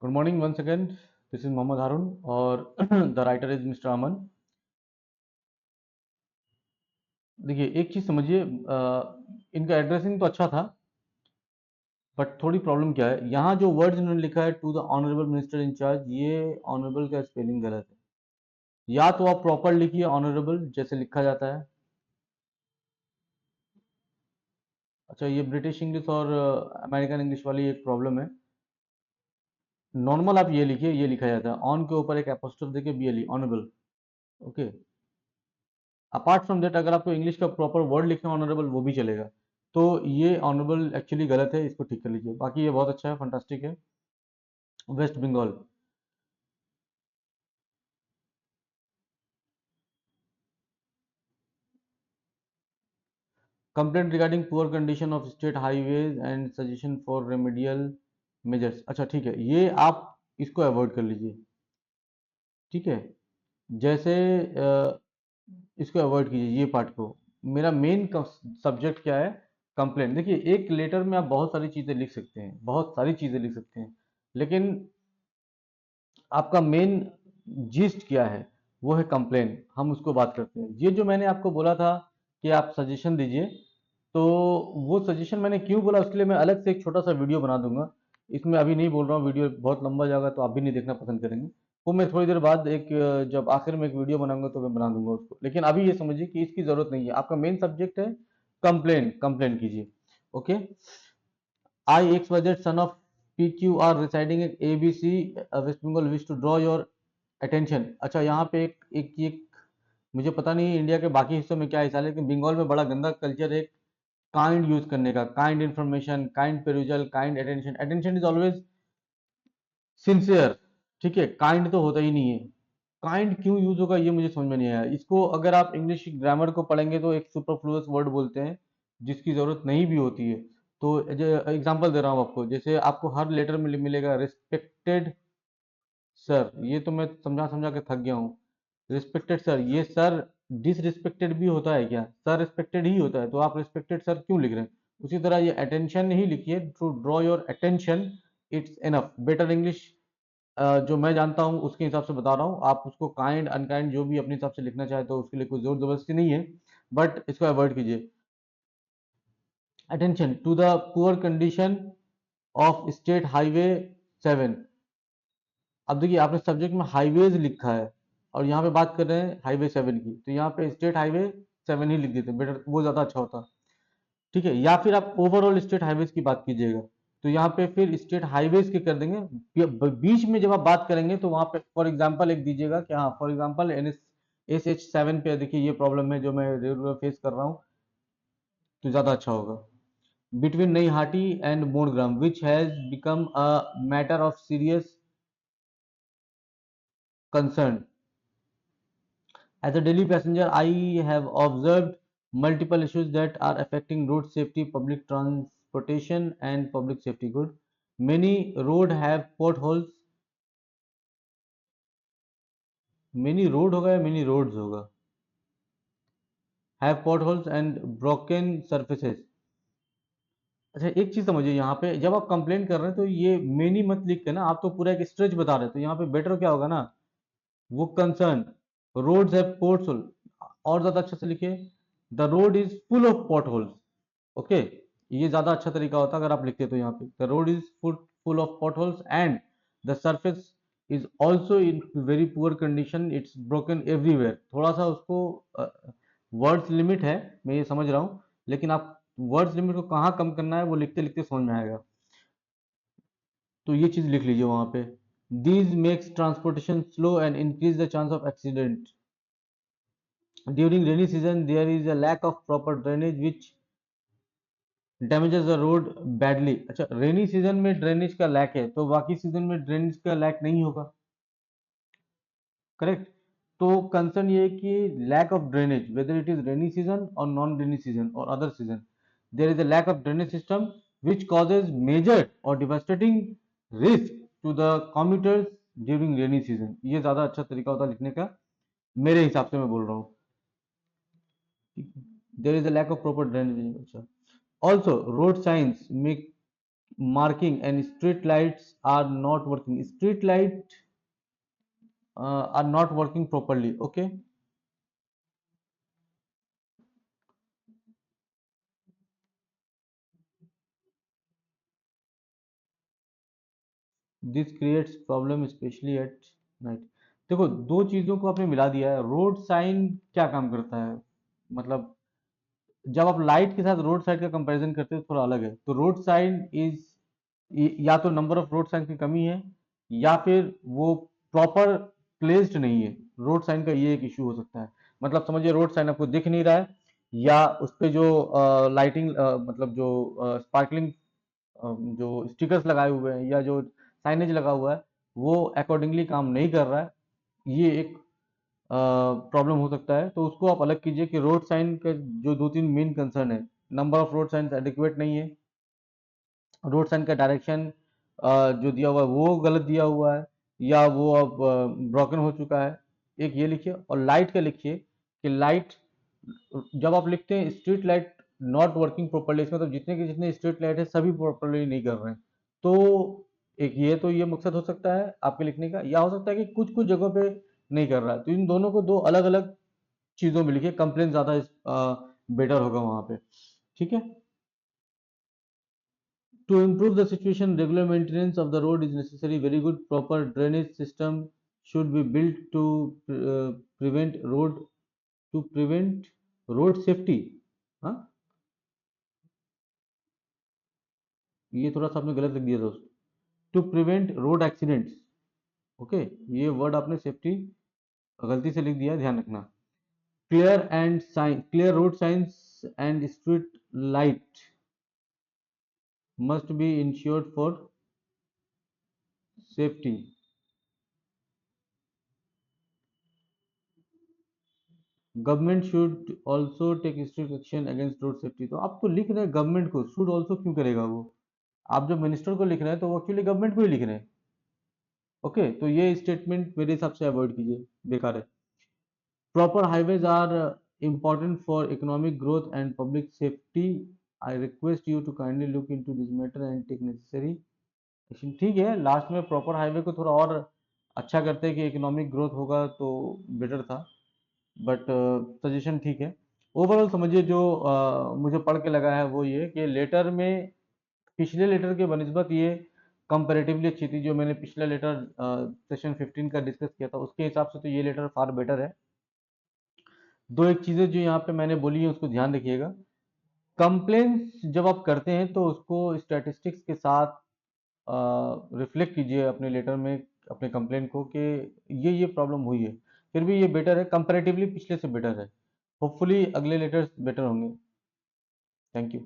Good morning once again. This is Mohammad Haroon और the writer is mister Aman. देखिए एक चीज समझिए, इनका एड्रेसिंग तो अच्छा था, बट थोड़ी प्रॉब्लम क्या है, यहाँ जो वर्ड्स इन्होंने लिखा है to the honourable minister in charge, ये ऑनरेबल का स्पेलिंग गलत है। या तो आप प्रॉपर लिखिए ऑनरेबल जैसे लिखा जाता है। अच्छा, ये ब्रिटिश इंग्लिश और अमेरिकन इंग्लिश वाली एक प्रॉब्लम है। नॉर्मल आप ये लिखिए, ये लिखा जाता है ऑन के ऊपर एक एपोस्ट्रोफ देके B L E, honourable. Okay. Apart from that अगर आपको इंग्लिश का प्रॉपर वर्ड लिखना ऑनरेबल वो भी चलेगा। तो ये ऑनरेबल एक्चुअली गलत है, इसको ठीक कर लीजिए। बाकी ये बहुत अच्छा है, फंटास्टिक है। West Bengal. Complaint regarding poor condition of state highways and suggestion for remedial measures. अच्छा ठीक है, ये आप इसको अवॉइड कर लीजिए। ठीक है। जैसे इसको अवॉइड कीजिए, ये पार्ट को। मेरा मेन सब्जेक्ट क्या है? कंप्लेंट। देखिए एक लेटर में आप बहुत सारी चीज़ें लिख सकते हैं, बहुत सारी चीज़ें लिख सकते हैं, लेकिन आपका मेन जिस्ट क्या है? वो है कंप्लेन। हम उसको बात करते हैं। ये जो मैंने आपको बोला था कि आप सजेशन दीजिए, तो वो सजेशन मैंने क्यों बोला उसके लिए मैं अलग से एक छोटा सा वीडियो बना दूंगा। इसमें अभी नहीं बोल रहा हूँ, वीडियो बहुत लंबा जाएगा तो आप भी नहीं देखना पसंद करेंगे। वो मैं थोड़ी देर बाद एक जब आखिर में एक वीडियो बनाऊंगा तो मैं बना दूंगा उसको। लेकिन अभी ये समझिए कि इसकी जरूरत नहीं है। आपका मेन सब्जेक्ट है कंप्लेन, कंप्लेन कीजिए। Okay. I XYZ son of PQ are residing in ABC West Bengal wish to draw your attention। अच्छा यहाँ पे एक मुझे पता नहीं इंडिया के बाकी हिस्सों में क्या हिसाब है, लेकिन बंगाल में बड़ा गंदा कल्चर है काइंड यूज करने का। Kind information, kind perusal, kind attention. Attention is always sincere. ठीक है, काइंड तो होता ही नहीं है। काइंड क्यों यूज होगा ये मुझे समझ में नहीं आया। इसको अगर आप इंग्लिश ग्रामर को पढ़ेंगे तो एक सुपरफ्लुअस वर्ड बोलते हैं जिसकी जरूरत नहीं भी होती है। तो एग्जांपल दे रहा हूँ आपको, जैसे आपको हर लेटर में मिलेगा रिस्पेक्टेड सर। ये तो मैं समझा समझा के थक गया हूँ। रिस्पेक्टेड सर, ये सर डिसरिस्पेक्टेड भी होता है क्या? सर रिस्पेक्टेड ही होता है, तो आप रिस्पेक्टेड सर क्यों लिख रहे हैं? उसी तरह ये अटेंशन ही लिखिए, to draw your attention. It's enough. Better English जो मैं जानता हूँ उसके हिसाब से बता रहा हूँ। आप उसको काइंड अनकाइंड जो भी अपने हिसाब से लिखना चाहे तो उसके लिए कोई जोर जबरदस्ती नहीं है, बट इसको अवॉइड कीजिए। Attention to the poor condition of state highway 7। अब देखिए आपने सब्जेक्ट में हाईवेज लिखा है और यहाँ पे बात कर रहे हैं हाईवे 7 की, तो यहाँ पे स्टेट हाईवे 7 ही लिख देते, बेटर, वो ज़्यादा अच्छा होता। ठीक है, या फिर आप ओवरऑल स्टेट हाईवेज की बात कीजिएगा, तो यहाँ पे फिर स्टेट हाईवेज के कर देंगे। बीच में जब आप बात करेंगे तो वहाँ पे फॉर एग्जांपल एक दीजिएगा कि हाँ फॉर एग्जांपल NH7 पे देखिए ये प्रॉब्लम है जो मैं रेगुलर फेस कर रहा हूँ, तो ज़्यादा अच्छा होगा। Between Naihati and Morgram which has become a matter of serious concern. As a daily passenger, I have observed multiple issues that are affecting road safety, public transportation, and public safety good. Many road have potholes. Many road होगा या many roads होगा? Have potholes and broken surfaces. अच्छा एक चीज समझिए, यहाँ पे जब आप कंप्लेन कर रहे हैं तो ये मेनी मत लिख के ना, आप तो पूरा एक स्ट्रेच बता रहे हैं, तो यहाँ पे बेटर क्या होगा ना, वो कंसर्न रोड्स हैव पोर्ट्स। और ज्यादा अच्छे से लिखिए, the road is full of pot holes. Okay, ये ज्यादा अच्छा तरीका होता अगर आप लिखते तो यहाँ पे the road is full of pot holes and the surface is also in very poor condition, it's broken everywhere. थोड़ा सा उसको वर्ड्स लिमिट है, मैं ये समझ रहा हूँ, लेकिन आप वर्ड्स लिमिट को कहाँ कम करना है वो लिखते लिखते समझ में आएगा। तो ये चीज लिख लीजिए वहां पे। These makes transportation slow and increase the chance of accident. During rainy season, there is a lack of proper drainage which damages the road badly। अच्छा, रेनी सीजन में ड्रेनेज का लैक है तो बाकी सीजन में ड्रेनेज का lack नहीं होगा, करेक्ट? तो कंसर्न ये है कि lack of drainage, whether it is rainy season और नॉन रेनी सीजन और other season, there is a lack of drainage system which causes major or devastating risk to the commuters during rainy season। ये ज्यादा अच्छा तरीका होता है लिखने का, मेरे हिसाब से मैं बोल रहा हूँ। There is a lack of proper drainage. अच्छा, also road signs marking and street lights are not working. Street light are not working properly. Okay. This creates problem specially at night. देखो, दो चीज़ों को आपने मिला दिया है। रोड साइन क्या काम करता है, मतलब जब आप लाइट के साथ रोड साइड का कंपैरिजन करते हैं तो थोड़ा अलग है। तो रोड साइन इज, या तो नंबर ऑफ रोड साइन की कमी है, या फिर वो प्रॉपर प्लेस्ड नहीं है। रोड साइन का ये एक इशू हो सकता है। मतलब समझिए रोड साइन आपको दिख नहीं रहा है, या उस पे जो लाइटिंग, मतलब जो स्पार्कलिंग जो स्टिकर्स लगाए हुए हैं या जो साइनेज लगा हुआ है वो अकॉर्डिंगली काम नहीं कर रहा है। ये एक प्रॉब्लम हो सकता है। तो उसको आप अलग कीजिए कि रोड साइन का जो दो तीन मेन कंसर्न है, number of road sign adequate नहीं है, रोड साइन का डायरेक्शन जो दिया हुआ है वो गलत दिया हुआ है, या वो अब ब्रोकन हो चुका है। एक ये लिखिए। और लाइट का लिखिए कि लाइट, जब आप लिखते हैं street light not working properly, इसमें मतलब जितने के जितने स्ट्रीट लाइट है सभी प्रॉपर्ली नहीं कर रहे हैं। तो एक ये, तो ये मकसद हो सकता है आपके लिखने का, या हो सकता है कि कुछ कुछ जगहों पे नहीं कर रहा है। तो इन दोनों को दो अलग अलग चीज़ों में लिखिए, कंप्लेन ज़्यादा बेटर होगा वहाँ पे। ठीक है। To improve the situation, regular maintenance of the road is necessary. Very good proper drainage system should be built to prevent road safety. हाँ, ये थोड़ा सा आपने गलत लिख दिया दोस्त। To prevent road accidents. Okay, ये वर्ड आपने सेफ्टी गलती से लिख दिया, ध्यान रखना। Clear road signs and street light must be ensured for safety. Government should also take strict action against road safety. तो आप तो लिख रहे हैं गवर्नमेंट को, शुड ऑल्सो क्यों करेगा वो? आप जब मिनिस्टर को लिख रहे हैं तो वो एक्चुअली गवर्नमेंट को ही लिख रहे हैं। ओके, तो ये स्टेटमेंट मेरे हिसाब से अवॉइड कीजिए, बेकार है। Proper highways are important for economic growth and public safety. I request you to kindly look into this matter and take necessary action. ठीक है, लास्ट में प्रॉपर हाईवे को थोड़ा और अच्छा करते हैं कि इकोनॉमिक ग्रोथ होगा तो बेटर था, बट सजेशन ठीक है। ओवरऑल समझिए जो मुझे पढ़ के लगा है वो ये कि लेटर में पिछले लेटर के बनस्बत ये कंपैरेटिवली अच्छी थी। जो मैंने पिछला लेटर सेशन 15 का डिस्कस किया था उसके हिसाब से तो ये लेटर फार बेटर है। दो एक चीज़ें जो यहाँ पे मैंने बोली है उसको ध्यान रखिएगा। कंप्लेंट्स जब आप करते हैं तो उसको स्टैटिस्टिक्स के साथ रिफ्लेक्ट कीजिए अपने लेटर में, अपने कंप्लेंट को, कि ये प्रॉब्लम हुई है। फिर भी ये बेटर है, कंपैरेटिवली पिछले से बेटर है। होपफुली अगले लेटर्स बेटर होंगे। Thank you.